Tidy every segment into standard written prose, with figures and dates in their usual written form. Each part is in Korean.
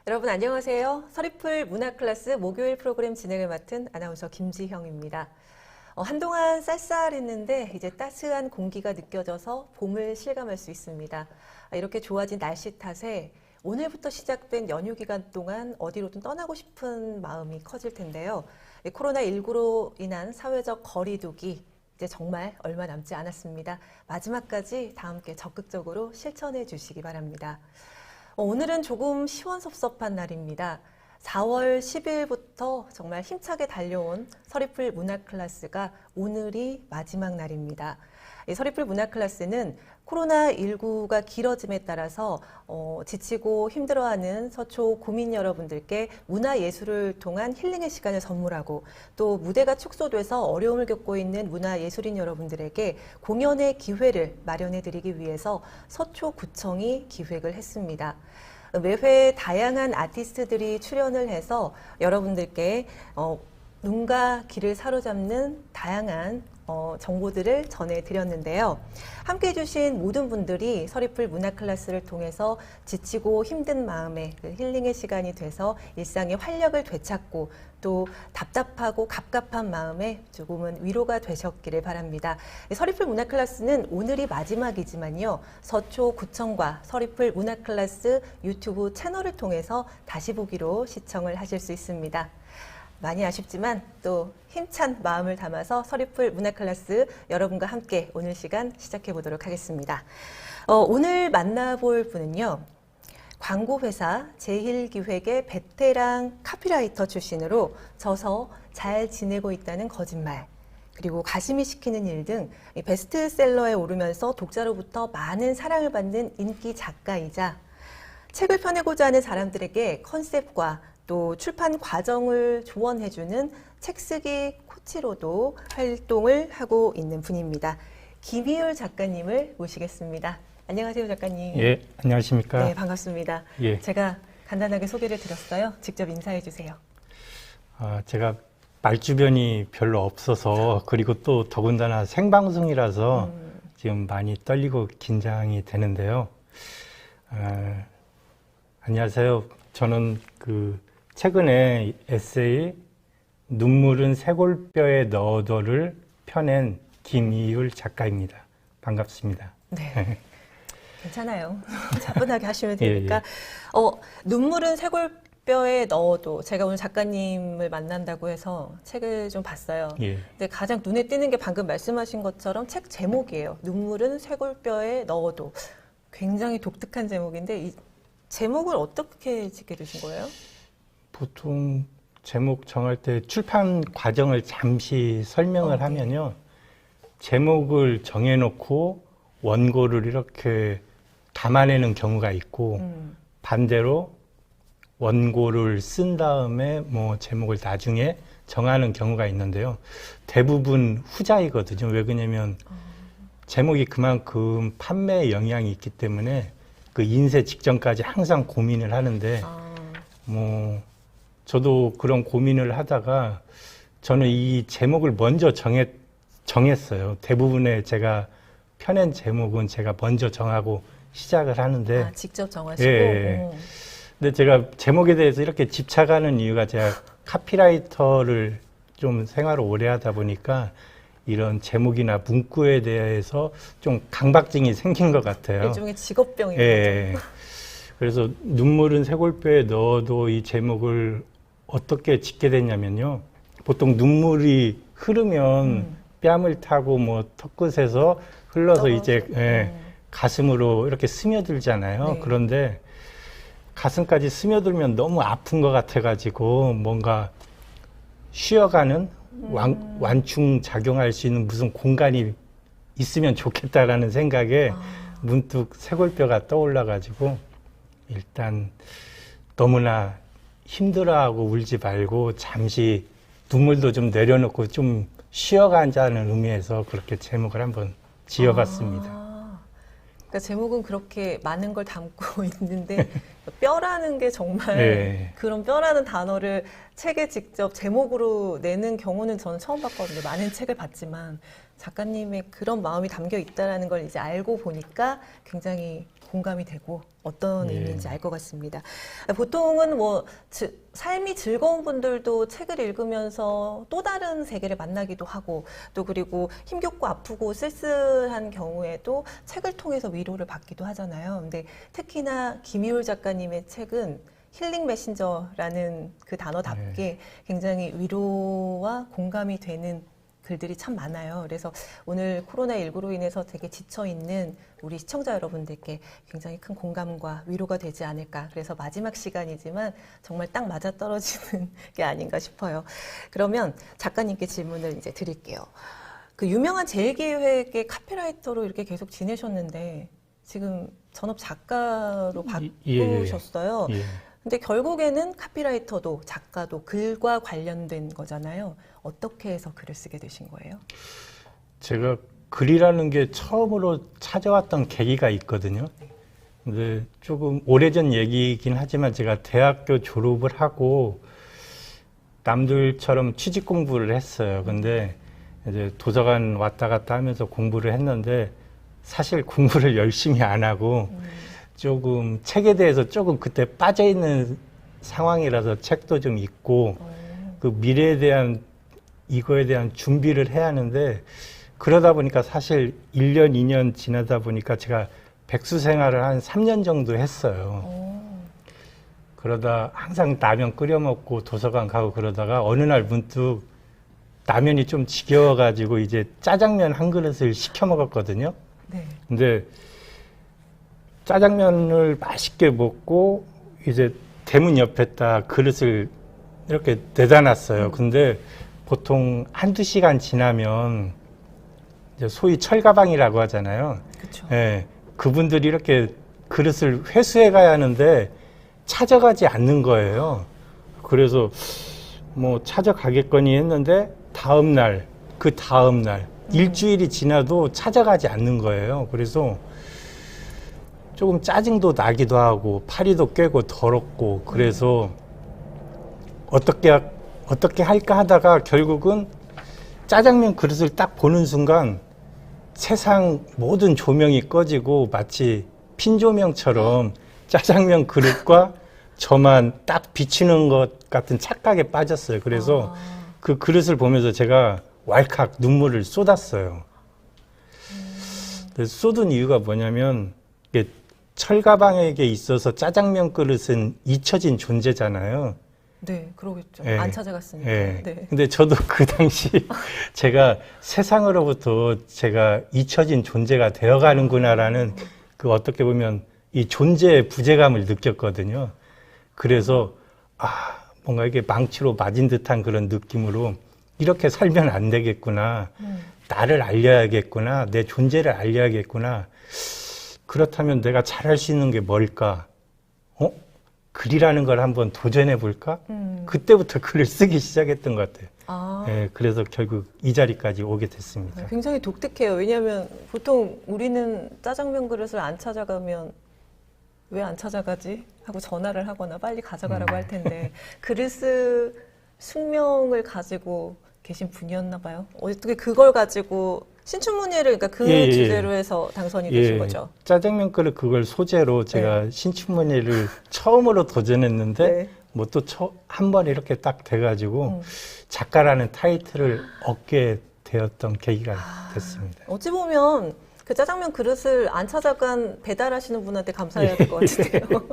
여러분 안녕하세요. 서리풀 문화클래스 목요일 프로그램 진행을 맡은 아나운서 김지형입니다. 한동안 쌀쌀했는데 이제 따스한 공기가 느껴져서 봄을 실감할 수 있습니다. 이렇게 좋아진 날씨 탓에 오늘부터 시작된 연휴 기간 동안 어디로든 떠나고 싶은 마음이 커질 텐데요. 코로나19로 인한 사회적 거리두기 이제 정말 얼마 남지 않았습니다. 마지막까지 다 함께 적극적으로 실천해 주시기 바랍니다. 오늘은 조금 시원섭섭한 날입니다. 4월 10일부터 정말 힘차게 달려온 서리풀 문화클래스가 오늘이 마지막 날입니다. 이 서리풀 문화클래스는 코로나19가 길어짐에 따라서 지치고 힘들어하는 서초 구민 여러분들께 문화예술을 통한 힐링의 시간을 선물하고 또 무대가 축소돼서 어려움을 겪고 있는 문화예술인 여러분들에게 공연의 기회를 마련해드리기 위해서 서초구청이 기획을 했습니다. 매회 다양한 아티스트들이 출연을 해서 여러분들께 눈과 귀를 사로잡는 다양한 정보들을 전해드렸는데요. 함께해 주신 모든 분들이 서리풀 문화클래스를 통해서 지치고 힘든 마음에 힐링의 시간이 돼서 일상의 활력을 되찾고 또 답답하고 갑갑한 마음에 조금은 위로가 되셨기를 바랍니다. 서리풀 문화클래스는 오늘이 마지막이지만요. 서초구청과 서리풀 문화클래스 유튜브 채널을 통해서 다시 보기로 시청을 하실 수 있습니다. 많이 아쉽지만 또 힘찬 마음을 담아서 서리풀 문화클래스 여러분과 함께 오늘 시간 시작해 보도록 하겠습니다. 오늘 만나볼 분은요. 광고회사 제힐기획의 베테랑 카피라이터 출신으로 져서 잘 지내고 있다는 거짓말 그리고 가심이 시키는 일 등 베스트셀러에 오르면서 독자로부터 많은 사랑을 받는 인기 작가이자 책을 펴내고자 하는 사람들에게 컨셉과 또 출판 과정을 조언해주는 책쓰기 코치로도 활동을 하고 있는 분입니다. 김희율 작가님을 모시겠습니다. 안녕하세요, 작가님. 예, 안녕하십니까. 네, 반갑습니다. 예. 제가 간단하게 소개를 드렸어요. 직접 인사해 주세요. 제가 말주변이 별로 없어서 그리고 또 더군다나 생방송이라서 지금 많이 떨리고 긴장이 되는데요. 안녕하세요. 저는 최근에 에세이 눈물은 쇄골뼈에 넣어둬를 펴낸 김희율 작가입니다. 반갑습니다. 네. 괜찮아요. 차분하게 하시면 되니까. 예, 예. 눈물은 쇄골뼈에 넣어도 제가 오늘 작가님을 만난다고 해서 책을 좀 봤어요. 예. 근데 가장 눈에 띄는 게 방금 말씀하신 것처럼 책 제목이에요. 눈물은 쇄골뼈에 넣어도. 굉장히 독특한 제목인데 이 제목을 어떻게 짓게 되신 거예요? 보통 제목 정할 때 출판 과정을 잠시 설명을 하면요. 제목을 정해놓고 원고를 이렇게 담아내는 경우가 있고 반대로 원고를 쓴 다음에 제목을 나중에 정하는 경우가 있는데요. 대부분 후자이거든요. 왜 그러냐면 제목이 그만큼 판매에 영향이 있기 때문에 그 인쇄 직전까지 항상 고민을 하는데 저도 그런 고민을 하다가 저는 이 제목을 먼저 정했어요. 대부분의 제가 펴낸 제목은 제가 먼저 정하고 시작을 하는데. 직접 정하시고? 예. 근데 제가 제목에 대해서 이렇게 집착하는 이유가 제가 카피라이터를 좀 생활을 오래 하다 보니까 이런 제목이나 문구에 대해서 좀 강박증이 생긴 것 같아요. 일종의 직업병인 예. 거죠. 그래서 눈물은 쇄골뼈에 넣어도 이 제목을 어떻게 짓게 됐냐면요. 보통 눈물이 흐르면 뺨을 타고 턱끝에서 흘러서 이제 가슴으로 이렇게 스며들잖아요. 네. 그런데 가슴까지 스며들면 너무 아픈 것 같아가지고 뭔가 쉬어가는 완충 작용할 수 있는 무슨 공간이 있으면 좋겠다라는 생각에 문득 쇄골뼈가 떠올라가지고 일단 너무나 힘들어하고 울지 말고 잠시 눈물도 좀 내려놓고 좀 쉬어가자는 의미에서 그렇게 제목을 한번 지어봤습니다. 그러니까 제목은 그렇게 많은 걸 담고 있는데 뼈라는 게 정말 예. 그런 뼈라는 단어를 책에 직접 제목으로 내는 경우는 저는 처음 봤거든요. 많은 책을 봤지만 작가님의 그런 마음이 담겨 있다는 걸 이제 알고 보니까 굉장히 공감이 되고 어떤 예. 의미인지 알 것 같습니다. 보통은 뭐 삶이 즐거운 분들도 책을 읽으면서 또 다른 세계를 만나기도 하고 또 그리고 힘겹고 아프고 쓸쓸한 경우에도 책을 통해서 위로를 받기도 하잖아요. 근데 특히나 김희울 작가님의 책은 힐링 메신저라는 그 단어답게 굉장히 위로와 공감이 되는 글들이 참 많아요. 그래서 오늘 코로나19로 인해서 되게 지쳐있는 우리 시청자 여러분들께 굉장히 큰 공감과 위로가 되지 않을까. 그래서 마지막 시간이지만 정말 딱 맞아떨어지는 게 아닌가 싶어요. 그러면 작가님께 질문을 이제 드릴게요. 그 유명한 제일기획의 카피라이터로 이렇게 계속 지내셨는데 지금 전업 작가로 바꾸셨어요. 예. 근데 결국에는 카피라이터도 작가도 글과 관련된 거잖아요. 어떻게 해서 글을 쓰게 되신 거예요? 제가 글이라는 게 처음으로 찾아왔던 계기가 있거든요. 근데 조금 오래전 얘기이긴 하지만 제가 대학교 졸업을 하고 남들처럼 취직 공부를 했어요. 근데 이제 도서관 왔다 갔다 하면서 공부를 했는데 사실 공부를 열심히 안 하고 조금 책에 대해서 조금 그때 빠져 있는 상황이라서 책도 좀 읽고 그 미래에 대한 이거에 대한 준비를 해야 하는데 그러다 보니까 사실 1년, 2년 지나다 보니까 제가 백수 생활을 한 3년 정도 했어요. 그러다 항상 라면 끓여 먹고 도서관 가고 그러다가 어느 날 문득 라면이 좀 지겨워가지고 이제 짜장면 한 그릇을 시켜 먹었거든요. 네. 근데 짜장면을 맛있게 먹고 이제 대문 옆에다 그릇을 이렇게 내다 놨어요. 근데 보통 한두 시간 지나면 이제 소위 철가방이라고 하잖아요. 그렇죠. 예, 그분들이 이렇게 그릇을 회수해 가야 하는데 찾아가지 않는 거예요. 그래서 뭐 찾아가겠거니 했는데 다음 날, 그 다음 날 일주일이 지나도 찾아가지 않는 거예요. 그래서 조금 짜증도 나기도 하고 파리도 꿰고 더럽고 그래서 어떻게 할까 하다가 결국은 짜장면 그릇을 딱 보는 순간 세상 모든 조명이 꺼지고 마치 핀조명처럼 짜장면 그릇과 저만 딱 비치는 것 같은 착각에 빠졌어요. 그래서 그 그릇을 보면서 제가 왈칵 눈물을 쏟았어요. 그래서 쏟은 이유가 뭐냐면 이게 철가방에게 있어서 짜장면 그릇은 잊혀진 존재잖아요. 네, 그러겠죠. 예. 안 찾아갔으니까. 예. 네. 근데 저도 그 당시 제가 세상으로부터 제가 잊혀진 존재가 되어가는구나라는 그 어떻게 보면 이 존재의 부재감을 느꼈거든요. 그래서 뭔가 이게 망치로 맞은 듯한 그런 느낌으로 이렇게 살면 안 되겠구나. 나를 알려야겠구나. 내 존재를 알려야겠구나. 그렇다면 내가 잘할 수 있는 게 뭘까? 글이라는 걸 한번 도전해 볼까? 그때부터 글을 쓰기 시작했던 것 같아요. 예, 그래서 결국 이 자리까지 오게 됐습니다. 굉장히 독특해요. 왜냐하면 보통 우리는 짜장면 그릇을 안 찾아가면 왜 안 찾아가지? 하고 전화를 하거나 빨리 가져가라고 할 텐데 글을 쓸 숙명을 가지고 계신 분이었나 봐요. 어떻게 그걸 가지고 신춘문예를 그러니까 그 주제로 해서 당선이 되신 거죠. 짜장면 그릇 그걸 소재로 제가 신춘문예를 처음으로 도전했는데 뭐 또 한 번에 이렇게 딱 돼가지고 작가라는 타이틀을 얻게 되었던 계기가 됐습니다. 어찌 보면 그 짜장면 그릇을 안 찾아간 배달하시는 분한테 감사해야 될 것 같은데요.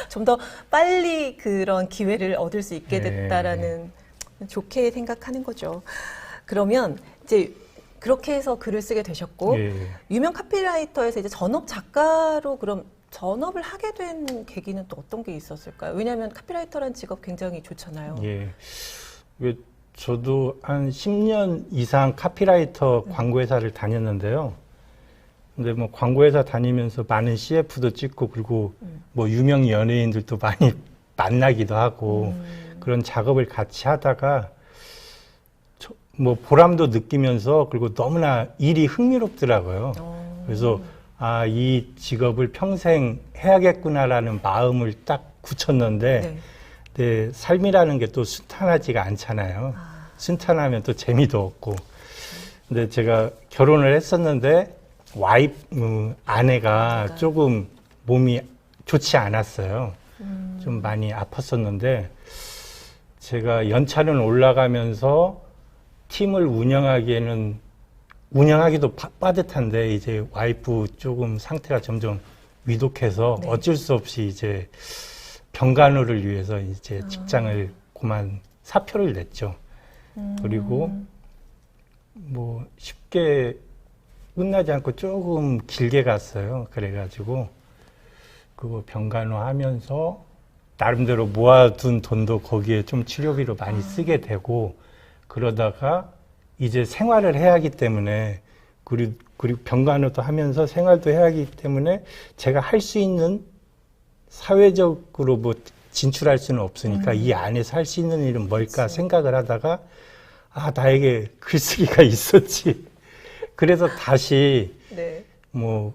좀 더 빨리 그런 기회를 얻을 수 있게 됐다라는 좋게 생각하는 거죠. 그러면 이제 그렇게 해서 글을 쓰게 되셨고 유명 카피라이터에서 이제 전업 작가로 그럼 전업을 하게 된 계기는 또 어떤 게 있었을까요? 왜냐하면 카피라이터라는 직업 굉장히 좋잖아요. 예. 저도 한 10년 이상 카피라이터 광고회사를 다녔는데요. 근데 뭐 광고회사 다니면서 많은 CF도 찍고 그리고 뭐 유명 연예인들도 많이 만나기도 하고 그런 작업을 같이 하다가 뭐 보람도 느끼면서 그리고 너무나 일이 흥미롭더라고요. 그래서 아, 이 직업을 평생 해야겠구나라는 마음을 딱 굳혔는데 네. 네, 삶이라는 게 또 순탄하지가 않잖아요. 순탄하면 또 재미도 없고. 근데 제가 결혼을 했었는데 아내가 조금 몸이 좋지 않았어요. 좀 많이 아팠었는데 제가 연차는 올라가면서 팀을 운영하기도 빠듯한데 이제 와이프 조금 상태가 점점 위독해서 네. 어쩔 수 없이 이제 병간호를 위해서 이제 직장을 그만 사표를 냈죠. 그리고 뭐 쉽게 끝나지 않고 조금 길게 갔어요. 그래가지고 그거 병간호 하면서 나름대로 모아둔 돈도 거기에 좀 치료비로 많이 쓰게 되고 그러다가 이제 생활을 해야 하기 때문에 그리고 병간호도 하면서 생활도 해야 하기 때문에 제가 할 수 있는 사회적으로 뭐 진출할 수는 없으니까 이 안에서 할 수 있는 일은 뭘까 그치. 생각을 하다가 아, 나에게 글쓰기가 있었지. 그래서 다시 네. 뭐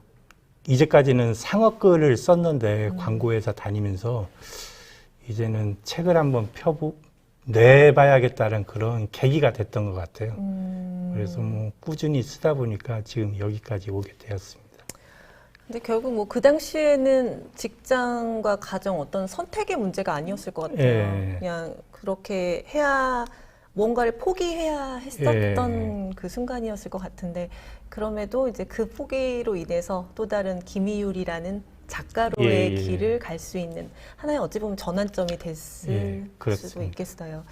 이제까지는 상업글을 썼는데 광고회사 다니면서 이제는 책을 한번 내봐야겠다는 그런 계기가 됐던 것 같아요. 그래서 뭐 꾸준히 쓰다 보니까 지금 여기까지 오게 되었습니다. 근데 결국 뭐 그 당시에는 직장과 가정 어떤 선택의 문제가 아니었을 것 같아요. 예. 그냥 그렇게 해야 뭔가를 포기해야 했었던 그 순간이었을 것 같은데 그럼에도 이제 그 포기로 인해서 또 다른 김희율이라는 작가로의 길을 갈 수 있는 하나의 어찌 보면 전환점이 됐을 수도 그렇습니다. 있겠어요.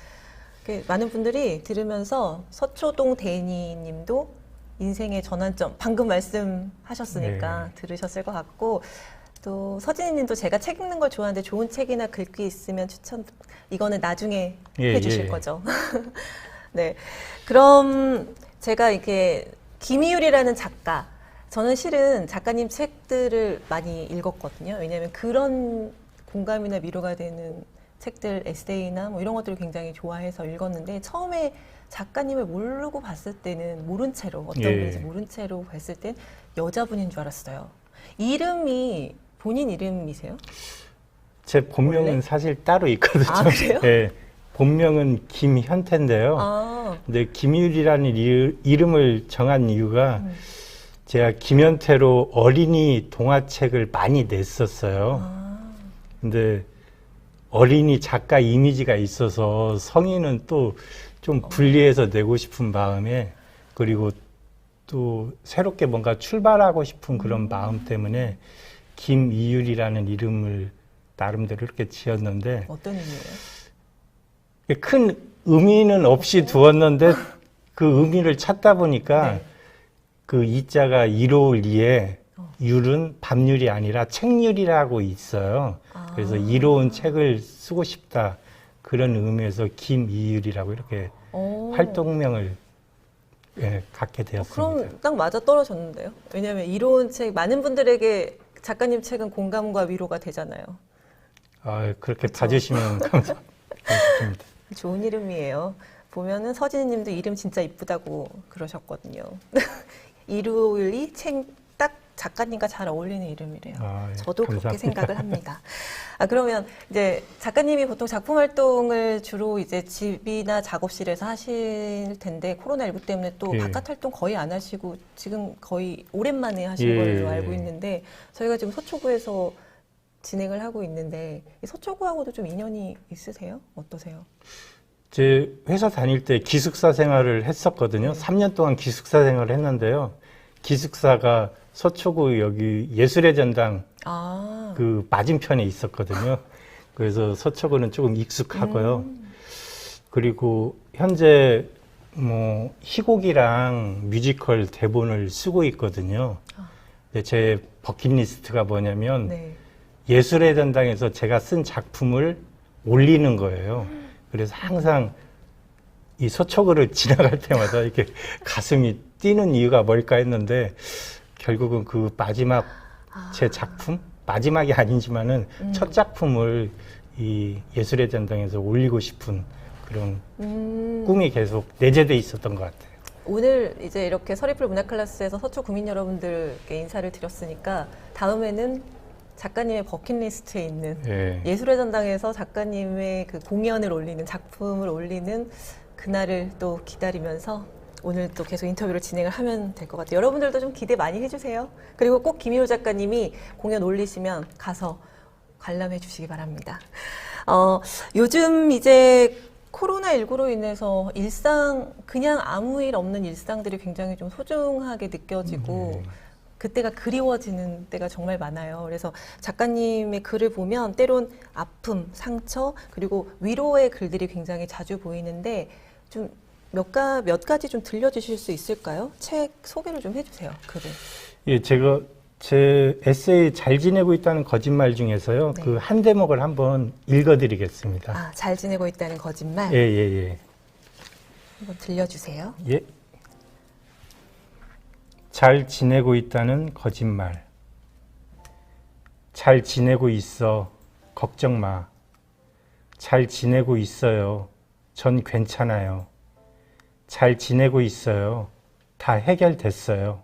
많은 분들이 들으면서 서초동 대니님도 인생의 전환점 방금 말씀하셨으니까 들으셨을 것 같고 또 서진희님도 제가 책 읽는 걸 좋아하는데 좋은 책이나 글귀 있으면 이거는 나중에 해주실 거죠. 네, 그럼 제가 이렇게 김희율이라는 작가 저는 실은 작가님 책들을 많이 읽었거든요. 왜냐하면 그런 공감이나 위로가 되는 책들, 에세이나 뭐 이런 것들을 굉장히 좋아해서 읽었는데 처음에 작가님을 모르고 봤을 때는 모른 채로 어떤 분인지 모른 채로 봤을 땐 여자분인 줄 알았어요. 이름이 본인 이름이세요? 제 본명은 원래? 사실 따로 있거든요. 아, 그래요? 네, 본명은 김현태인데요. 아, 근데 김희율이라는 이름을 정한 이유가 제가 김현태로 어린이 동화책을 많이 냈었어요. 근데 어린이 작가 이미지가 있어서 성인은 또 좀 분리해서 내고 싶은 마음에 그리고 또 새롭게 뭔가 출발하고 싶은 그런 마음 때문에 김희율이라는 이름을 나름대로 이렇게 지었는데 어떤 의미예요? 큰 의미는 없이 두었는데 그 의미를 찾다 보니까 네. 그 이자가 이로울 이에 율은 밥률이 아니라 책률이라고 있어요. 그래서 이로운 책을 쓰고 싶다. 그런 의미에서 김이율이라고 이렇게 활동명을 갖게 되었습니다. 그럼 딱 맞아 떨어졌는데요. 왜냐하면 이로운 책 많은 분들에게 작가님 책은 공감과 위로가 되잖아요. 아, 그렇게 봐주시면 감사합니다. 좋은 이름이에요. 보면은 서진희님도 이름 진짜 이쁘다고 그러셨거든요. 이로울이 딱 작가님과 잘 어울리는 이름이래요. 아, 예, 저도 그렇게 감사합니다. 생각을 합니다. 그러면 이제 작가님이 보통 작품 활동을 주로 이제 집이나 작업실에서 하실 텐데 코로나19 때문에 또 바깥 활동 거의 안 하시고 지금 거의 오랜만에 하신 걸로 알고 있는데 저희가 지금 서초구에서 진행을 하고 있는데 이 서초구하고도 좀 인연이 있으세요? 어떠세요? 제 회사 다닐 때 기숙사 생활을 했었거든요. 3년 동안 기숙사 생활을 했는데요. 기숙사가 서초구 여기 예술의 전당 그 맞은편에 있었거든요. 그래서 서초구는 조금 익숙하고요. 그리고 현재 뭐 희곡이랑 뮤지컬 대본을 쓰고 있거든요. 근데 제 버킷리스트가 뭐냐면 네. 예술의 전당에서 제가 쓴 작품을 올리는 거예요. 그래서 항상 이 서초구를 지나갈 때마다 이렇게 가슴이 뛰는 이유가 뭘까 했는데 결국은 그 마지막 제 작품? 마지막이 아니지만은 첫 작품을 이 예술의 전당에서 올리고 싶은 그런 꿈이 계속 내재돼 있었던 것 같아요. 오늘 이제 이렇게 서리풀 문화 클래스에서 서초 구민 여러분들께 인사를 드렸으니까 다음에는 작가님의 버킷리스트에 있는 예. 예술의 전당에서 작가님의 그 공연을 올리는 작품을 올리는 그날을 또 기다리면서 오늘 또 계속 인터뷰를 진행을 하면 될 것 같아요. 여러분들도 좀 기대 많이 해주세요. 그리고 꼭 김희호 작가님이 공연 올리시면 가서 관람해 주시기 바랍니다. 요즘 이제 코로나19로 인해서 그냥 아무 일 없는 일상들이 굉장히 좀 소중하게 느껴지고 그때가 그리워지는 때가 정말 많아요. 그래서 작가님의 글을 보면 때론 아픔, 상처, 그리고 위로의 글들이 굉장히 자주 보이는데 좀 몇 가지 좀 들려주실 수 있을까요? 책 소개를 좀 해주세요, 글을. 예, 제가 제 에세이 잘 지내고 있다는 거짓말 중에서요. 네. 그 한 대목을 한번 읽어드리겠습니다. 아, 잘 지내고 있다는 거짓말. 예, 예, 한번 들려주세요. 예. 예. 잘 지내고 있다는 거짓말. 잘 지내고 있어. 걱정 마. 잘 지내고 있어요. 전 괜찮아요. 잘 지내고 있어요. 다 해결됐어요.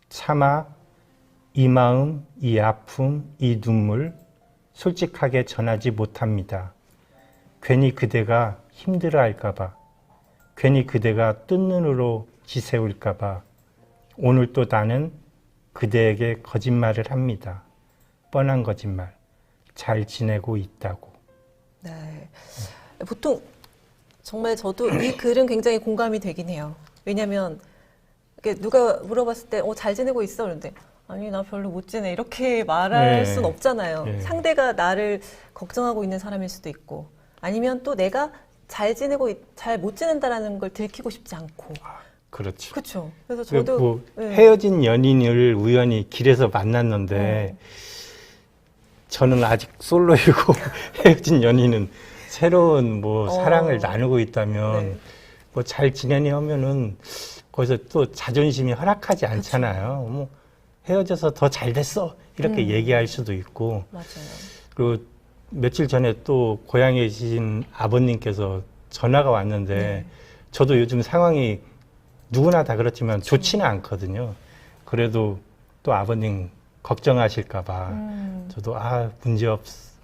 차마 이 마음, 이 아픔, 이 눈물 솔직하게 전하지 못합니다. 괜히 그대가 힘들어할까봐, 괜히 그대가 뜬 눈으로 지새울까봐 오늘 또 나는 그대에게 거짓말을 합니다. 뻔한 거짓말. 잘 지내고 있다고. 네. 보통 정말 저도 이 글은 굉장히 공감이 되긴 해요. 왜냐면 누가 물어봤을 때 잘 지내고 있어? 그런데 아니 나 별로 못 지내 이렇게 말할 네. 순 없잖아요. 네. 상대가 나를 걱정하고 있는 사람일 수도 있고 아니면 또 내가 잘 못 지낸다라는 걸 들키고 싶지 않고 그렇죠. 그렇죠. 그래서 저도 뭐 네. 헤어진 연인을 우연히 길에서 만났는데 저는 아직 솔로이고 헤어진 연인은 새로운 뭐 사랑을 나누고 있다면 네. 뭐 잘 지내니 하면은 거기서 또 자존심이 허락하지 않잖아요. 뭐 헤어져서 더 잘 됐어 이렇게 얘기할 수도 있고 맞아요. 그리고 며칠 전에 또 고향에 계신 아버님께서 전화가 왔는데 네. 저도 요즘 상황이 누구나 다 그렇지만 좋지는 않거든요. 그래도 또 아버님 걱정하실까봐 저도 문제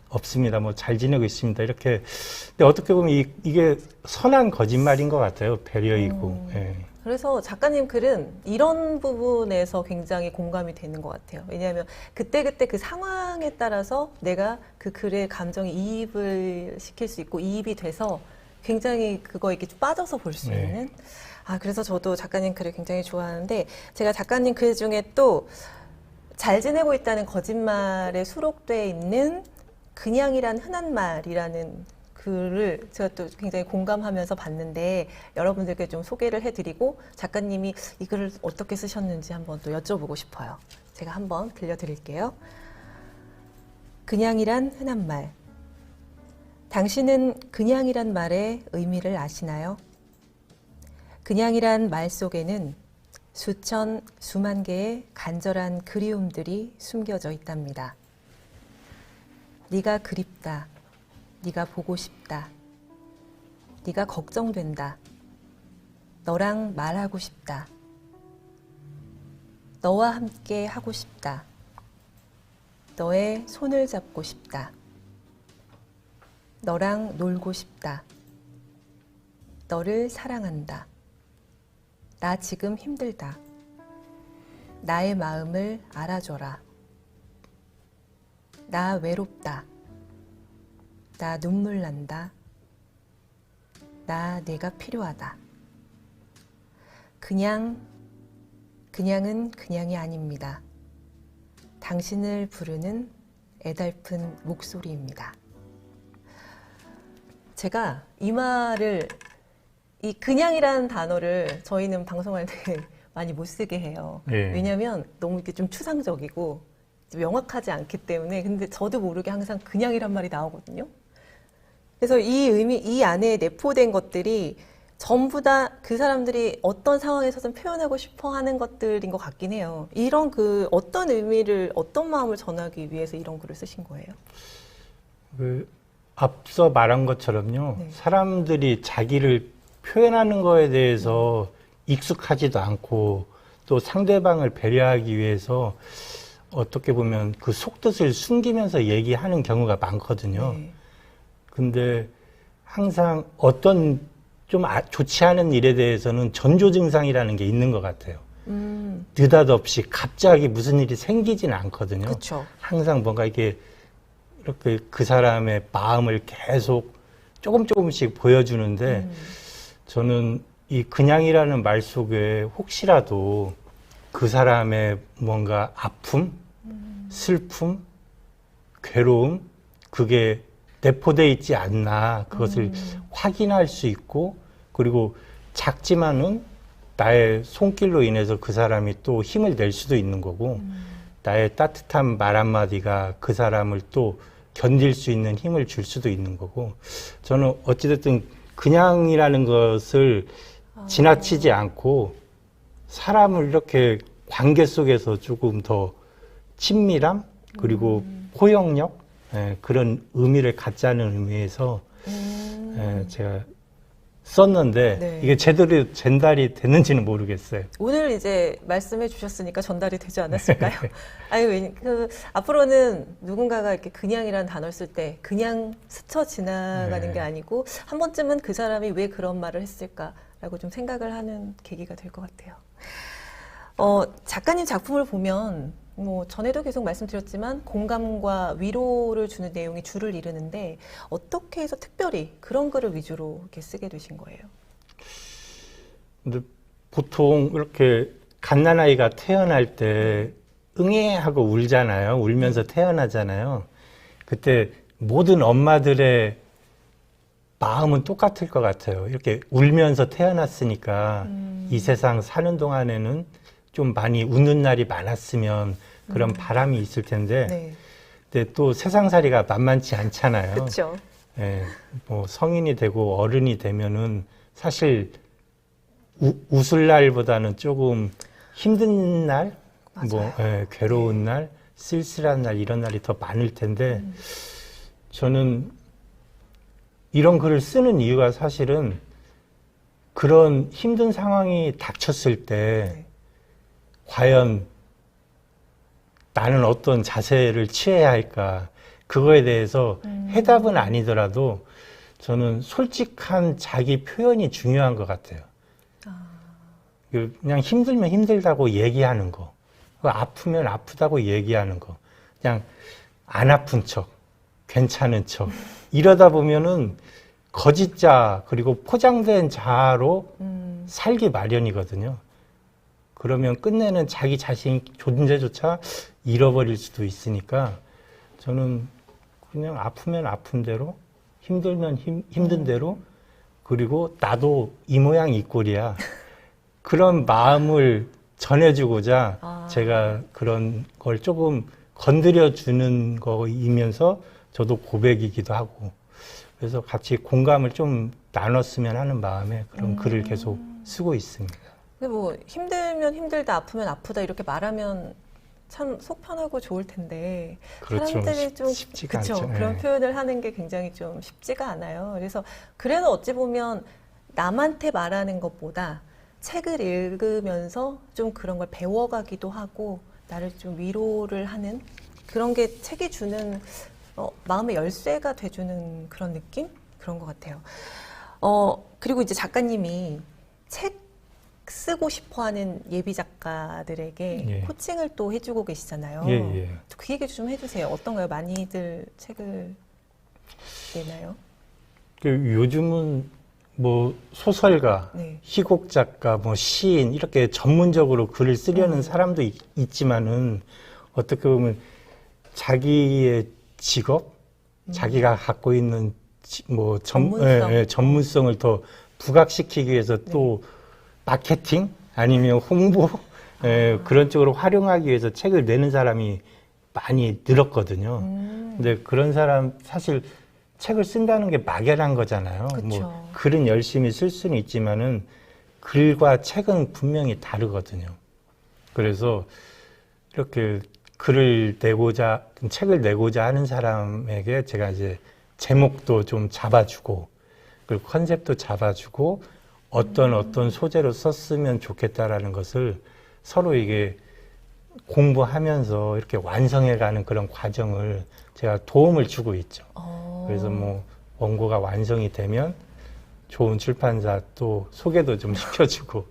없습니다. 뭐 잘 지내고 있습니다. 이렇게. 근데 어떻게 보면 이게 선한 거짓말인 것 같아요. 배려이고. 예. 그래서 작가님 글은 이런 부분에서 굉장히 공감이 되는 것 같아요. 왜냐하면 그때그때 그 상황에 따라서 내가 그 글의 감정에 이입을 시킬 수 있고 이입이 돼서 굉장히 그거에 이렇게 빠져서 볼 수 네. 있는. 그래서 저도 작가님 글을 굉장히 좋아하는데 제가 작가님 글 중에 또 잘 지내고 있다는 거짓말에 수록되어 있는 그냥이란 흔한 말이라는 글을 제가 또 굉장히 공감하면서 봤는데 여러분들께 좀 소개를 해드리고 작가님이 이 글을 어떻게 쓰셨는지 한번 또 여쭤보고 싶어요. 제가 한번 들려드릴게요. 그냥이란 흔한 말. 당신은 그냥이란 말의 의미를 아시나요? 그냥이란 말 속에는 수만 개의 간절한 그리움들이 숨겨져 있답니다. 네가 그립다. 네가 보고 싶다. 네가 걱정된다. 너랑 말하고 싶다. 너와 함께 하고 싶다. 너의 손을 잡고 싶다. 너랑 놀고 싶다. 너를 사랑한다. 나 지금 힘들다. 나의 마음을 알아줘라. 나 외롭다. 나 눈물 난다. 내가 필요하다. 그냥은 그냥이 아닙니다. 당신을 부르는 애달픈 목소리입니다. 제가 이 그냥이라는 단어를 저희는 방송할 때 많이 못 쓰게 해요. 네. 왜냐하면 너무 이렇게 좀 추상적이고 명확하지 않기 때문에 근데 저도 모르게 항상 그냥이란 말이 나오거든요. 그래서 이 안에 내포된 것들이 전부 다 그 사람들이 어떤 상황에서든 표현하고 싶어 하는 것들인 것 같긴 해요. 이런 어떤 의미를, 어떤 마음을 전하기 위해서 이런 글을 쓰신 거예요? 앞서 말한 것처럼요. 네. 사람들이 자기를 표현하는 거에 대해서 익숙하지도 않고 또 상대방을 배려하기 위해서 어떻게 보면 그 속뜻을 숨기면서 얘기하는 경우가 많거든요. 네. 근데 항상 어떤 좀 좋지 않은 일에 대해서는 전조 증상이라는 게 있는 것 같아요. 느닷없이 갑자기 무슨 일이 생기지는 않거든요. 그렇죠. 항상 뭔가 이렇게 그 사람의 마음을 계속 조금씩 보여주는데 저는 이 그냥이라는 말 속에 혹시라도 그 사람의 뭔가 아픔, 슬픔, 괴로움 그게 내포되어 있지 않나 그것을 확인할 수 있고 그리고 작지만은 나의 손길로 인해서 그 사람이 또 힘을 낼 수도 있는 거고 나의 따뜻한 말 한마디가 그 사람을 또 견딜 수 있는 힘을 줄 수도 있는 거고 저는 어찌됐든 그냥이라는 것을 지나치지 않고 사람을 이렇게 관계 속에서 조금 더 친밀함 그리고 포용력 그런 의미를 갖자는 의미에서 제가 썼는데 네. 이게 제대로 전달이 됐는지는 모르겠어요. 오늘 이제 말씀해 주셨으니까 전달이 되지 않았을까요? 아니, 앞으로는 누군가가 이렇게 그냥이라는 단어를 쓸 때 그냥 스쳐 지나가는 네. 게 아니고 한 번쯤은 그 사람이 왜 그런 말을 했을까라고 좀 생각을 하는 계기가 될 것 같아요. 작가님 작품을 보면 뭐 전에도 계속 말씀드렸지만 공감과 위로를 주는 내용이 줄을 이루는데 어떻게 해서 특별히 그런 글을 위주로 이렇게 쓰게 되신 거예요? 근데 보통 이렇게 갓난아이가 태어날 때 응애 하고 울잖아요. 울면서 태어나잖아요. 그때 모든 엄마들의 마음은 똑같을 것 같아요. 이렇게 울면서 태어났으니까 이 세상 사는 동안에는 좀 많이 웃는 날이 많았으면 그런 바람이 있을 텐데 네. 근데 또 세상살이가 만만치 않잖아요. 그렇죠. 예, 뭐 성인이 되고 어른이 되면은 사실 웃을 날보다는 조금 힘든 날, 뭐 괴로운 날, 쓸쓸한 날 이런 날이 더 많을 텐데 저는 이런 글을 쓰는 이유가 사실은 그런 힘든 상황이 닥쳤을 때 네. 과연 나는 어떤 자세를 취해야 할까 그거에 대해서 해답은 아니더라도 저는 솔직한 자기 표현이 중요한 것 같아요. 그냥 힘들면 힘들다고 얘기하는 거, 아프면 아프다고 얘기하는 거, 그냥 안 아픈 척, 괜찮은 척 이러다 보면은 거짓자 그리고 포장된 자아로 살기 마련이거든요. 그러면 끝내는 자기 자신 존재조차 잃어버릴 수도 있으니까 저는 그냥 아프면 아픈 대로 힘들면 힘든 대로 그리고 나도 이 모양 이 꼴이야 그런 마음을 전해주고자 제가 그런 걸 조금 건드려주는 거이면서 저도 고백이기도 하고 그래서 같이 공감을 좀 나눴으면 하는 마음에 그런 글을 계속 쓰고 있습니다. 근데 뭐 힘들면 힘들다, 아프면 아프다 이렇게 말하면 참 속 편하고 좋을 텐데 그렇죠. 사람들이 좀 쉽지가 그쵸? 않죠. 그런 네. 표현을 하는 게 굉장히 좀 쉽지가 않아요. 그래서 글에는 어찌 보면 남한테 말하는 것보다 책을 읽으면서 좀 그런 걸 배워가기도 하고 나를 좀 위로를 하는 그런 게 책이 주는 마음의 열쇠가 돼주는 그런 느낌? 그런 것 같아요. 그리고 이제 작가님이 책 쓰고 싶어하는 예비 작가들에게 예. 코칭을 또 해주고 계시잖아요. 예, 예. 그 얘기 좀 해주세요. 어떤가요? 많이들 책을 내나요? 요즘은 뭐 소설가, 네. 희곡 작가, 뭐 시인 이렇게 전문적으로 글을 쓰려는 사람도 있지만은 어떻게 보면 자기의 직업, 자기가 갖고 있는 뭐 전문성. 전문성을 더 부각시키기 위해서 또 마케팅 아니면 홍보 그런 쪽으로 활용하기 위해서 책을 내는 사람이 많이 늘었거든요. 근데 그런 사람 사실 책을 쓴다는 게 막연한 거잖아요. 그쵸. 뭐 글은 열심히 쓸 수는 있지만은 글과 책은 분명히 다르거든요. 그래서 이렇게 글을 내고자 책을 내고자 하는 사람에게 제가 이제 제목도 좀 잡아주고 그리고 컨셉도 잡아주고 어떤 소재로 썼으면 좋겠다라는 것을 서로 이게 공부하면서 이렇게 완성해가는 그런 과정을 제가 도움을 주고 있죠. 그래서 뭐 원고가 완성이 되면 좋은 출판사 또 소개도 좀 시켜주고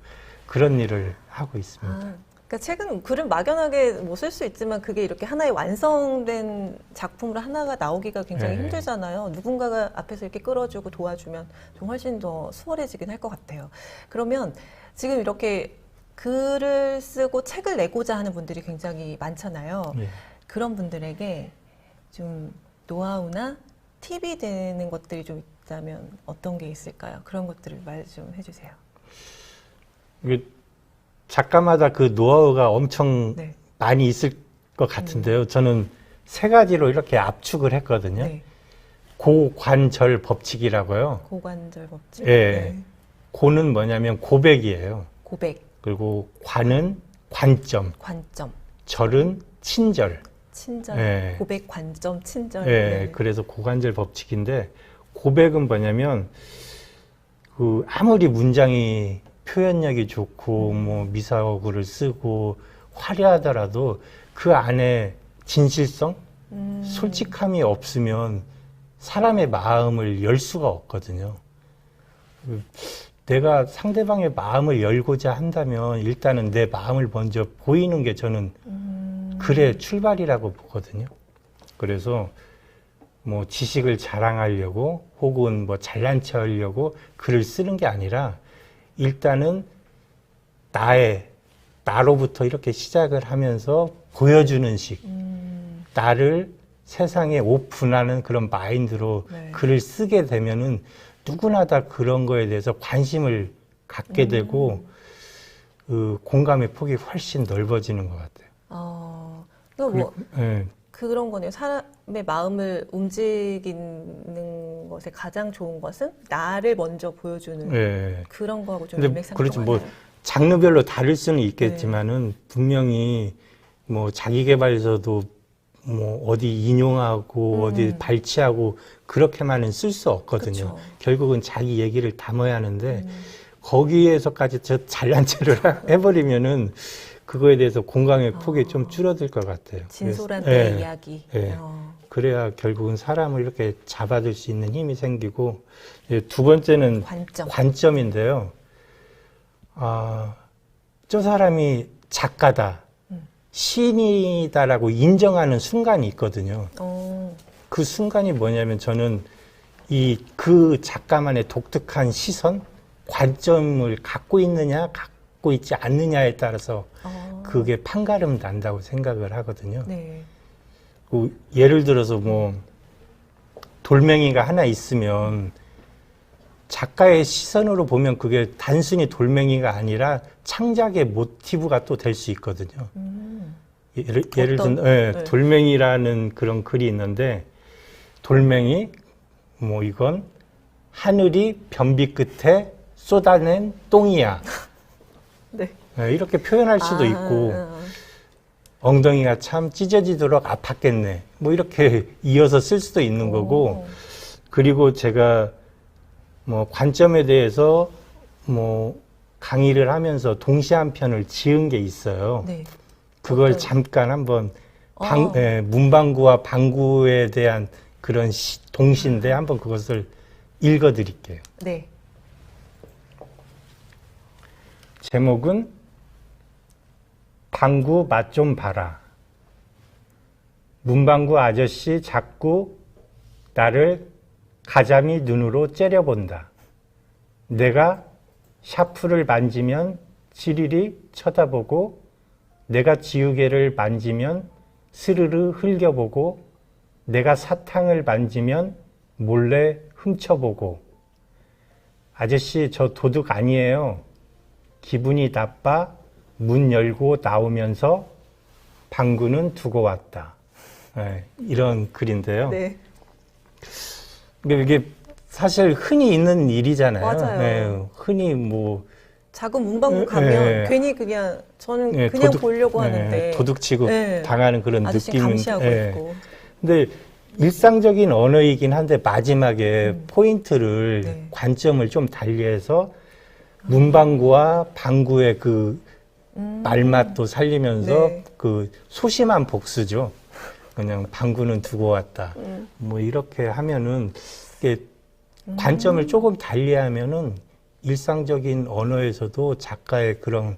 그런 일을 하고 있습니다. 그러니까 책은 글은 막연하게 뭐 쓸 수 있지만 그게 이렇게 하나의 완성된 작품으로 하나가 나오기가 굉장히 네. 힘들잖아요. 누군가가 앞에서 이렇게 끌어주고 도와주면 좀 훨씬 더 수월해지긴 할 것 같아요. 그러면 지금 이렇게 글을 쓰고 책을 내고자 하는 분들이 굉장히 많잖아요. 예. 그런 분들에게 좀 노하우나 팁이 되는 것들이 좀 있다면 어떤 게 있을까요? 그런 것들을 말 좀 해주세요. 이게 작가마다 그 노하우가 엄청 네. 많이 있을 것 같은데요. 저는 세 가지로 이렇게 압축을 했거든요. 네. 고관절 법칙이라고요. 고관절 법칙. 예. 네. 고는 뭐냐면 고백이에요. 고백, 그리고 관은 관점, 관점, 절은 친절. 친절, 네. 고백, 관점, 친절. 예, 네. 그래서 고관절 법칙인데 고백은 뭐냐면 그 아무리 문장이 표현력이 좋고 뭐 미사어구를 쓰고 화려하더라도 그 안에 진실성, 솔직함이 없으면 사람의 마음을 열 수가 없거든요. 내가 상대방의 마음을 열고자 한다면 일단은 내 마음을 먼저 보이는 게 저는 글의 출발이라고 보거든요. 그래서 뭐 지식을 자랑하려고 혹은 뭐 잘난 체 하려고 글을 쓰는 게 아니라 일단은 나로부터 이렇게 시작을 하면서 보여주는 식, 나를 세상에 오픈하는 그런 마인드로 네. 글을 쓰게 되면은 누구나 다 그런 거에 대해서 관심을 갖게 되고 그 공감의 폭이 훨씬 넓어지는 것 같아요. 그러니까 뭐 예. 그런 거네요. 사람의 마음을 움직이는 것에 가장 좋은 것은 나를 먼저 보여주는 예. 그런 거하고 좀 근데 그렇죠. 뭐 일맥상통하나요? 장르별로 다를 수는 있겠지만은 분명히 뭐 자기계발서도 뭐 어디 인용하고 어디 발치하고 그렇게만은 쓸 수 없거든요. 그쵸. 결국은 자기 얘기를 담아야 하는데 거기에서까지 저 잘난 체를 해버리면은 그거에 대해서 공감의 폭이 좀 줄어들 것 같아요. 진솔한 그래서, 내 예, 이야기. 예. 그래야 결국은 사람을 이렇게 잡아들 수 있는 힘이 생기고 예, 두 번째는 관점. 관점인데요. 저 사람이 작가다, 시인이다라고 인정하는 순간이 있거든요. 그 순간이 뭐냐면 저는 그 작가만의 독특한 시선, 관점을 갖고 있느냐, 갖고 있지 않느냐에 따라서 그게 판가름 난다고 생각을 하거든요. 네. 그 예를 들어서 뭐 돌멩이가 하나 있으면 작가의 시선으로 보면 그게 단순히 돌멩이가 아니라 창작의 모티브가 또 될 수 있거든요. 예를 들면 네. 돌멩이라는 그런 글이 있는데 돌멩이 뭐 이건 하늘이 변비 끝에 쏟아낸 똥이야. 네. 예, 이렇게 표현할 수도 있고 엉덩이가 참 찢어지도록 아팠겠네. 뭐 이렇게 이어서 쓸 수도 있는 거고 그리고 제가 뭐 관점에 대해서 뭐 강의를 하면서 동시 한 편을 지은 게 있어요. 네. 그걸 잠깐 한번 문방구와 방구에 대한 그런 동시인데 한번 그것을 읽어 드릴게요. 네. 제목은 방구 맛 좀 봐라. 문방구 아저씨 자꾸 나를 가자미 눈으로 째려본다. 내가 샤프를 만지면 지리리 쳐다보고 내가 지우개를 만지면 스르르 흘겨보고 내가 사탕을 만지면 몰래 훔쳐보고 아저씨 저 도둑 아니에요. 기분이 나빠 문 열고 나오면서 방구는 두고 왔다. 네, 이런 글인데요. 네. 이게 사실 흔히 있는 일이잖아요. 맞아요. 네, 흔히 뭐 작은 문방구 가면 괜히 그냥 저는 그냥 보려고 하는데 도둑치고 당하는 그런 아저씨 느낌은 감시하고 있고. 근데 일상적인 언어이긴 한데 마지막에 포인트를 관점을 좀 달리해서 문방구와 방구의 그 말맛도 살리면서 네. 그 소심한 복수죠. 그냥 방구는 두고 왔다. 뭐 이렇게 하면은 이게 관점을 조금 달리하면은 일상적인 언어에서도 작가의 그런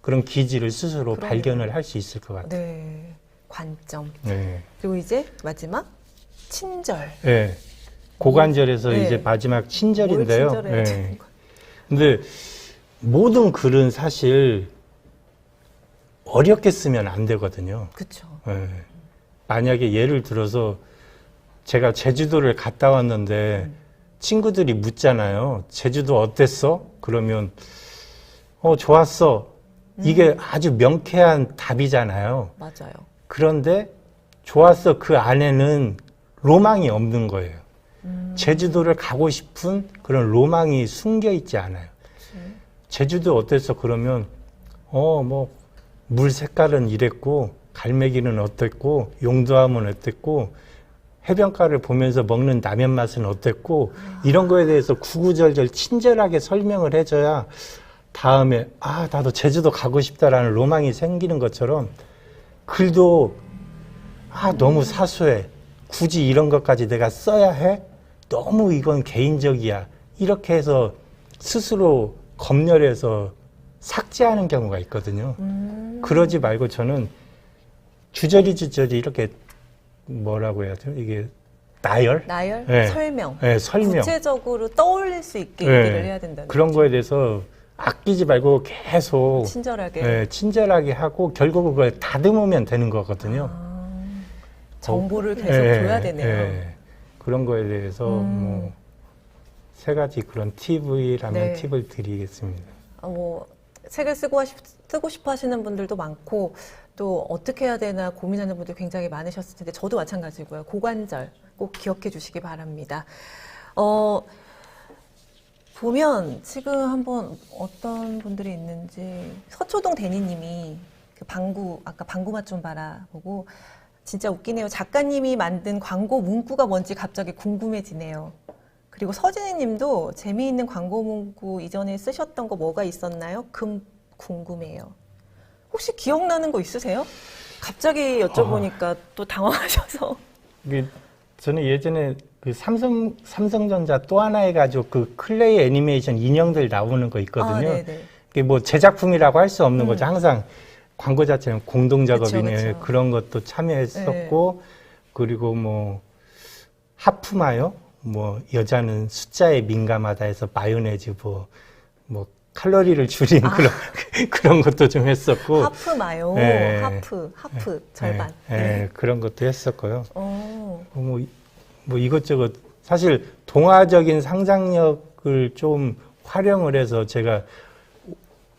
그런 기질을 스스로 그러네요. 발견을 할 수 있을 것 같아요. 네. 관점. 네. 그리고 이제 마지막 친절. 네. 고관절에서 네. 이제 마지막 친절인데요. 뭘 친절해야 되는 네. 거야? 근데 모든 글은 사실 어렵게 쓰면 안 되거든요. 그쵸. 예. 만약에 예를 들어서 제가 제주도를 갔다 왔는데 친구들이 묻잖아요. 제주도 어땠어? 그러면 좋았어. 이게 아주 명쾌한 답이잖아요. 맞아요. 그런데 좋았어 그 안에는 로망이 없는 거예요. 제주도를 가고 싶은 그런 로망이 숨겨 있지 않아요. 제주도 어땠어? 그러면 뭐 물 색깔은 이랬고 갈매기는 어땠고 용두암은 어땠고 해변가를 보면서 먹는 라면 맛은 어땠고 이런 거에 대해서 구구절절 친절하게 설명을 해줘야 다음에 나도 제주도 가고 싶다라는 로망이 생기는 것처럼 글도 너무 사소해. 굳이 이런 것까지 내가 써야 해? 너무 이건 개인적이야. 이렇게 해서 스스로 검열해서 삭제하는 경우가 있거든요. 그러지 말고 저는 주저리 이렇게 뭐라고 해야죠? 이게 나열? 네. 설명. 네, 설명. 구체적으로 떠올릴 수 있게 네. 얘기를 해야 된다는 그런 거죠. 거에 대해서 아끼지 말고 계속 친절하게. 친절하게 하고 결국 그걸 다듬으면 되는 거거든요. 정보를 계속 예, 줘야 되네요. 예. 그런 거에 대해서 뭐 세 가지 그런 팁이라면 네. 팁을 드리겠습니다. 뭐 책을 쓰고 싶어 하시는 분들도 많고 또 어떻게 해야 되나 고민하는 분들 굉장히 많으셨을 텐데 저도 마찬가지고요. 고관절 꼭 기억해 주시기 바랍니다. 보면 지금 한번 어떤 분들이 있는지 서초동 대니님이 그 아까 방구 맛 좀 봐라 보고 진짜 웃기네요. 작가님이 만든 광고 문구가 뭔지 갑자기 궁금해지네요. 그리고 서진희 님도 재미있는 광고 문구 이전에 쓰셨던 거 뭐가 있었나요? 궁금해요. 혹시 기억나는 거 있으세요? 갑자기 여쭤보니까 또 당황하셔서. 이게 저는 예전에 그 삼성전자 또 하나 해가지고 그 클레이 애니메이션 인형들 나오는 거 있거든요. 네네. 이게 뭐 제작품이라고 할 수 없는 거죠. 항상 광고 자체는 공동 작업이네. 그쵸, 그쵸. 그런 것도 참여했었고, 그리고 뭐 하프마요. 뭐 여자는 숫자에 민감하다 해서 마요네즈 뭐 칼로리를 줄인 그런 것도 좀 했었고. 하프 마요. 예. 하프 절반. 그런 것도 했었고요. 뭐 이것저것 사실 동화적인 상상력을 좀 활용을 해서 제가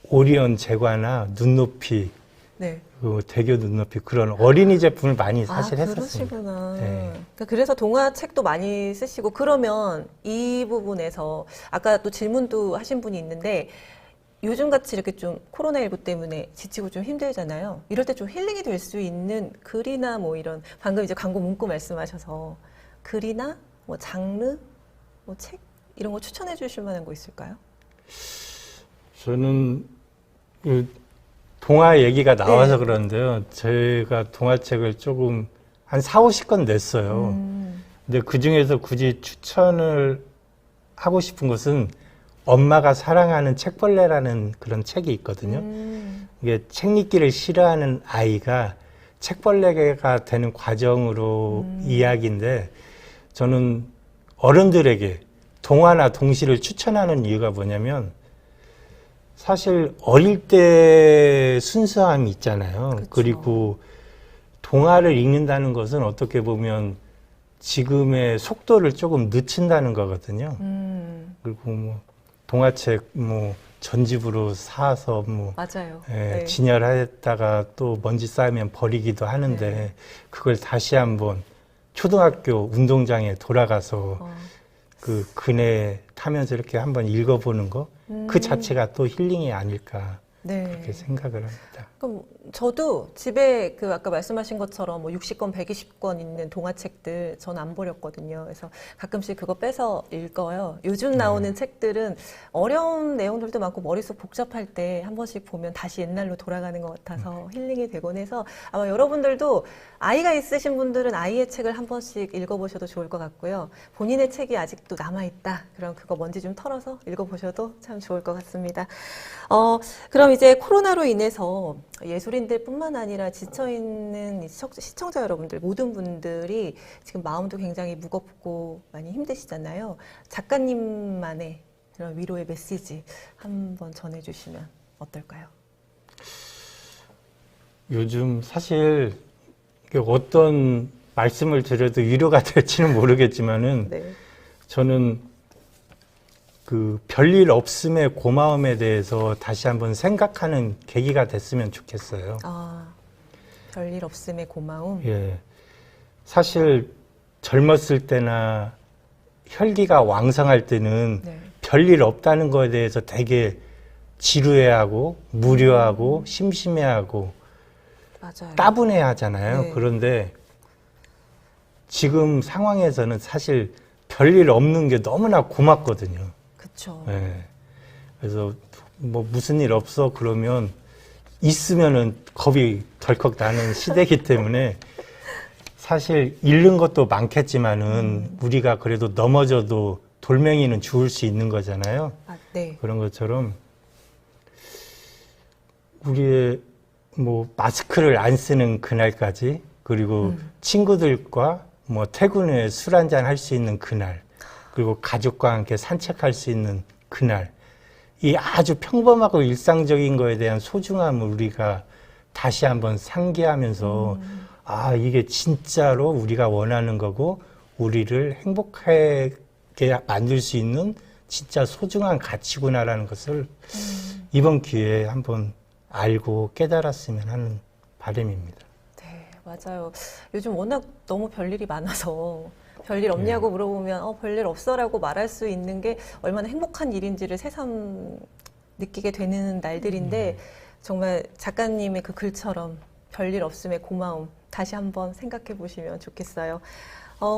오리온 제과나 눈높이, 네. 그 대교 눈높이 그런 어린이 제품을 많이 사실 했었습니다. 그러시구나. 네. 그러니까 그래서 동화책도 많이 쓰시고 그러면 이 부분에서 아까 또 질문도 하신 분이 있는데 요즘 같이 이렇게 좀 코로나19 때문에 지치고 좀 힘들잖아요. 이럴 때 좀 힐링이 될 수 있는 글이나 뭐 이런 방금 이제 광고 문구 말씀하셔서 글이나 뭐 장르, 뭐 책 이런 거 추천해 주실 만한 거 있을까요? 저는 그 동화 얘기가 나와서 그러는데요. 제가 동화책을 조금 한 40~50권 냈어요. 근데 그 중에서 굳이 추천을 하고 싶은 것은 엄마가 사랑하는 책벌레라는 그런 책이 있거든요. 이게 책 읽기를 싫어하는 아이가 책벌레가 되는 과정으로 이야기인데 저는 어른들에게 동화나 동시를 추천하는 이유가 뭐냐면 사실 어릴 때 순수함이 있잖아요. 그쵸. 그리고 동화를 읽는다는 것은 어떻게 보면 지금의 속도를 조금 늦춘다는 거거든요. 그리고 뭐 동화책 뭐 전집으로 사서 뭐 맞아요. 예, 진열했다가 또 먼지 쌓이면 버리기도 하는데 그걸 다시 한번 초등학교 운동장에 돌아가서 그 그네 타면서 이렇게 한번 읽어보는 거 그 자체가 또 힐링이 아닐까 그렇게 생각을 합니다. 그럼 저도 집에 그 아까 말씀하신 것처럼 뭐 60권, 120권 있는 동화책들 저는 안 버렸거든요. 그래서 가끔씩 그거 빼서 읽어요. 요즘 나오는 책들은 어려운 내용들도 많고 머릿속 복잡할 때 한 번씩 보면 다시 옛날로 돌아가는 것 같아서 힐링이 되곤 해서 아마 여러분들도 아이가 있으신 분들은 아이의 책을 한 번씩 읽어보셔도 좋을 것 같고요. 본인의 책이 아직도 남아있다. 그럼 그거 먼지 좀 털어서 읽어보셔도 참 좋을 것 같습니다. 그럼 이제 코로나로 인해서 예술인들 뿐만 아니라 지쳐있는 시청자 여러분들, 모든 분들이 지금 마음도 굉장히 무겁고 많이 힘드시잖아요. 작가님만의 그런 위로의 메시지 한번 전해주시면 어떨까요? 요즘 사실 어떤 말씀을 드려도 위로가 될지는 모르겠지만은 네. 저는 그 별일 없음의 고마움에 대해서 다시 한번 생각하는 계기가 됐으면 좋겠어요. 아, 별일 없음의 고마움. 예. 사실 젊었을 때나 혈기가 왕성할 때는 네. 별일 없다는 거에 대해서 되게 지루해하고 무료하고 심심해하고 맞아요. 따분해하잖아요. 네. 그런데 지금 상황에서는 사실 별일 없는 게 너무나 고맙거든요. 그쵸. 예. 그래서 뭐 무슨 일 없어 그러면 있으면은 겁이 덜컥 나는 시대이기 때문에 사실 잃는 것도 많겠지만은 우리가 그래도 넘어져도 돌멩이는 주울 수 있는 거잖아요. 아, 네. 그런 것처럼 우리의 뭐 마스크를 안 쓰는 그날까지 그리고 친구들과 뭐 퇴근 후에 술 한잔 할 수 있는 그날 그리고 가족과 함께 산책할 수 있는 그날 이 아주 평범하고 일상적인 거에 대한 소중함을 우리가 다시 한번 상기하면서 아 이게 진짜로 우리가 원하는 거고 우리를 행복하게 만들 수 있는 진짜 소중한 가치구나라는 것을 이번 기회에 한번 알고 깨달았으면 하는 바람입니다. 네, 맞아요. 요즘 워낙 너무 별일이 많아서 별일 없냐고 물어보면 별일 없어라고 말할 수 있는 게 얼마나 행복한 일인지를 새삼 느끼게 되는 날들인데 정말 작가님의 그 글처럼 별일 없음의 고마움 다시 한번 생각해 보시면 좋겠어요.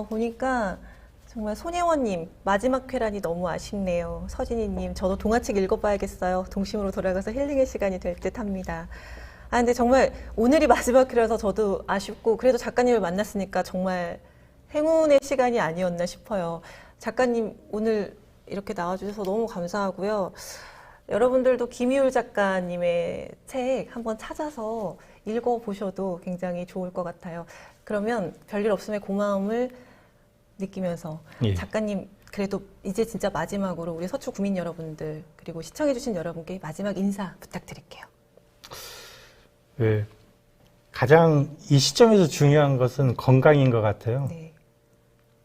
보니까 정말 손예원님 마지막 회란이 너무 아쉽네요. 서진희님 저도 동화책 읽어봐야겠어요. 동심으로 돌아가서 힐링의 시간이 될 듯합니다. 아 근데 정말 오늘이 마지막 회라서 저도 아쉽고 그래도 작가님을 만났으니까 정말 행운의 시간이 아니었나 싶어요. 작가님 오늘 이렇게 나와주셔서 너무 감사하고요. 여러분들도 김희울 작가님의 책 한번 찾아서 읽어보셔도 굉장히 좋을 것 같아요. 그러면 별일 없음의 고마움을 느끼면서 예. 작가님 그래도 이제 진짜 마지막으로 우리 서초 구민 여러분들 그리고 시청해주신 여러분께 마지막 인사 부탁드릴게요. 네. 가장 이 시점에서 중요한 것은 건강인 것 같아요. 네.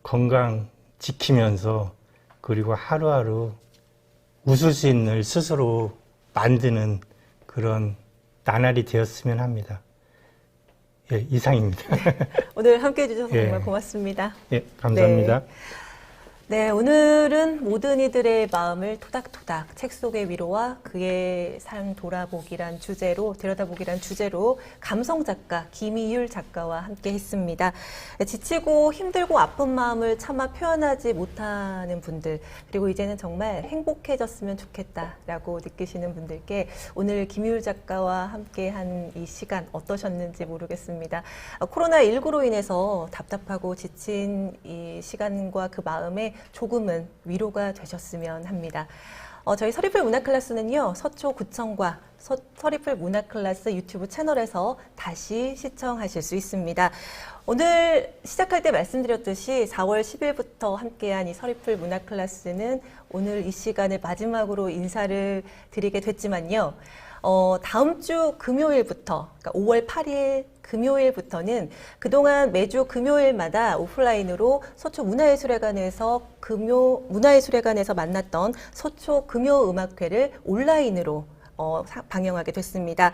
건강 지키면서 그리고 하루하루 웃을 수 있는 일 스스로 만드는 그런 나날이 되었으면 합니다. 예, 이상입니다. 오늘 함께 해주셔서 예. 정말 고맙습니다. 예, 감사합니다. 네, 오늘은 모든 이들의 마음을 토닥토닥 책 속의 위로와 그의 삶 돌아보기란 주제로 들여다보기란 주제로 감성 작가 김희율 작가와 함께 했습니다. 지치고 힘들고 아픈 마음을 차마 표현하지 못하는 분들 그리고 이제는 정말 행복해졌으면 좋겠다라고 느끼시는 분들께 오늘 김희율 작가와 함께한 이 시간 어떠셨는지 모르겠습니다. 코로나19로 인해서 답답하고 지친 이 시간과 그 마음에 조금은 위로가 되셨으면 합니다. 저희 서리풀 문화클래스는요, 서초구청과 서리풀 문화클래스 유튜브 채널에서 다시 시청하실 수 있습니다. 오늘 시작할 때 말씀드렸듯이 4월 10일부터 함께한 이 서리풀 문화클래스는 오늘 이 시간을 마지막으로 인사를 드리게 됐지만요. 다음 주 금요일부터, 그러니까 5월 8일 금요일부터는 그동안 매주 금요일마다 오프라인으로 서초 문화예술회관에서 문화예술회관에서 만났던 서초 금요음악회를 온라인으로 방영하게 됐습니다.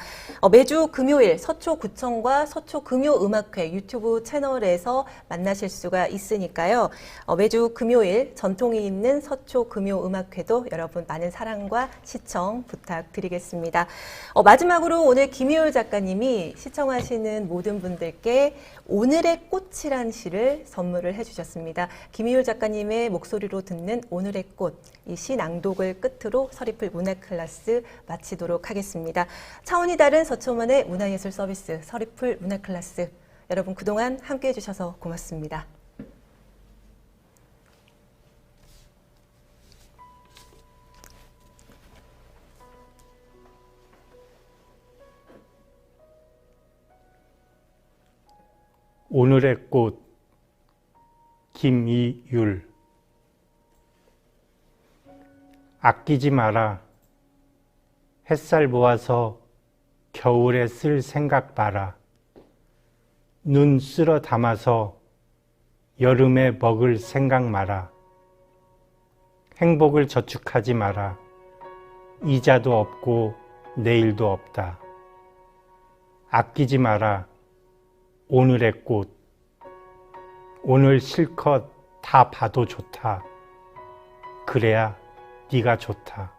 매주 금요일 서초구청과 서초금요음악회 유튜브 채널에서 만나실 수가 있으니까요. 매주 금요일 전통이 있는 서초금요음악회도 여러분 많은 사랑과 시청 부탁드리겠습니다. 마지막으로 오늘 김희율 작가님이 시청하시는 모든 분들께 오늘의 꽃이란 시를 선물을 해주셨습니다. 김희율 작가님의 목소리로 듣는 오늘의 꽃, 이 시 낭독을 끝으로 서리풀 문화 클래스 마치도록 하겠습니다. 차원이 다른 서초만의 문화예술 서비스 서리풀 문화 클래스, 여러분 그동안 함께해 주셔서 고맙습니다. 오늘의 꽃, 김이율. 아끼지 마라. 햇살 모아서 겨울에 쓸 생각 마라. 눈 쓸어 담아서 여름에 먹을 생각 마라. 행복을 저축하지 마라. 이자도 없고 내일도 없다. 아끼지 마라. 오늘의 꽃. 오늘 실컷 다 봐도 좋다. 그래야 네가 좋다.